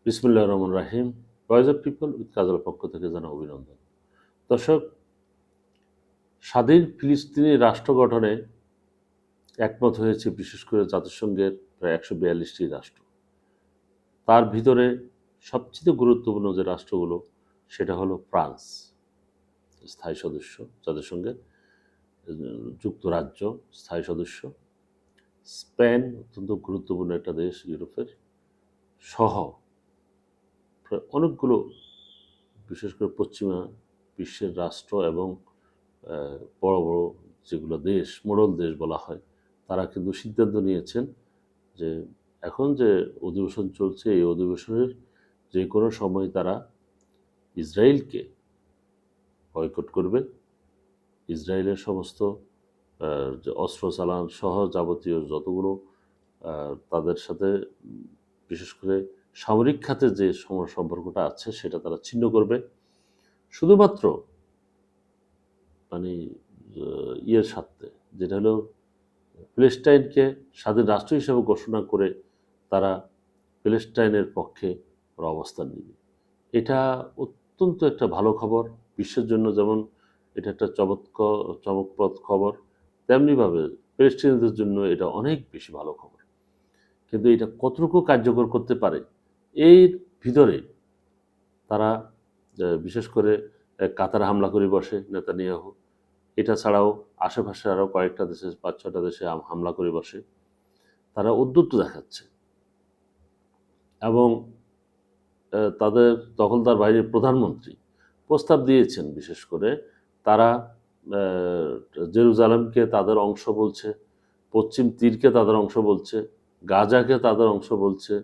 বিসমিল্লাহির রহমানির রাহিম। Voice of people with কাজল পক্ষ থেকে জানা অভিনন্দন। দর্শক, স্বাধীন ফিলিস্তিনি রাষ্ট্র গঠনে একমত হয়েছে বিশেষ করে জাতিসংঘের প্রায় ১৪২টি রাষ্ট্র। তার ভিতরে সবচেয়ে গুরুত্বপূর্ণ যে রাষ্ট্রগুলো সেটা হলো ফ্রান্স, স্থায়ী সদস্য জাতিসংঘের, যুক্তরাজ্য স্থায়ী সদস্য, স্পেন অত্যন্ত গুরুত্বপূর্ণ একটা দেশ ইউরোপের, সহ প্রায় অনেকগুলো বিশেষ করে পশ্চিমা বিশ্বের রাষ্ট্র এবং বড় বড় যেগুলো দেশ, মোড়ল দেশ বলা হয়, তারা কিন্তু সিদ্ধান্ত নিয়েছেন যে এখন যে অধিবেশন চলছে এই অধিবেশনের যে কোনো সময় তারা ইসরায়েলকে বয়কট করবে, ইসরায়েলের সমস্ত যে অস্ত্র চালান সহ যাবতীয় যতগুলো তাদের সাথে বিশেষ করে সামরিক খাতে যে সম্পর্কটা আছে সেটা তারা ছিন্ন করবে। শুধুমাত্র মানে ইয়ের স্বার্থে, যেটা হলো প্যালেস্টাইনকে স্বাধীন রাষ্ট্র হিসেবে ঘোষণা করে তারা প্যালেস্টাইনের পক্ষে ওরা অবস্থান নেবে। এটা অত্যন্ত একটা ভালো খবর বিশ্বের জন্য, যেমন এটা একটা চমকপ্রদ খবর, তেমনিভাবে প্যালেস্টাইনিদের জন্য এটা অনেক বেশি ভালো খবর। কিন্তু এটা কতটুকু কার্যকর করতে পারে এর ভিতরে তারা বিশেষ করে কাতারে হামলা করে বসে নেতানিয়াহু, এটা ছাড়াও আশেপাশে আরও কয়েকটা দেশে ৫-৬টা দেশে হামলা করে বসে, তারা উদ্যত দেখাচ্ছে এবং তাদের দখলদার বাহিনীর প্রধানমন্ত্রী প্রস্তাব দিয়েছেন বিশেষ করে তারা জেরুজালেমকে তাদের অংশ বলছে, পশ্চিম তীরকে তাদের অংশ বলছে, গাজাকে তাদের অংশ বলছে,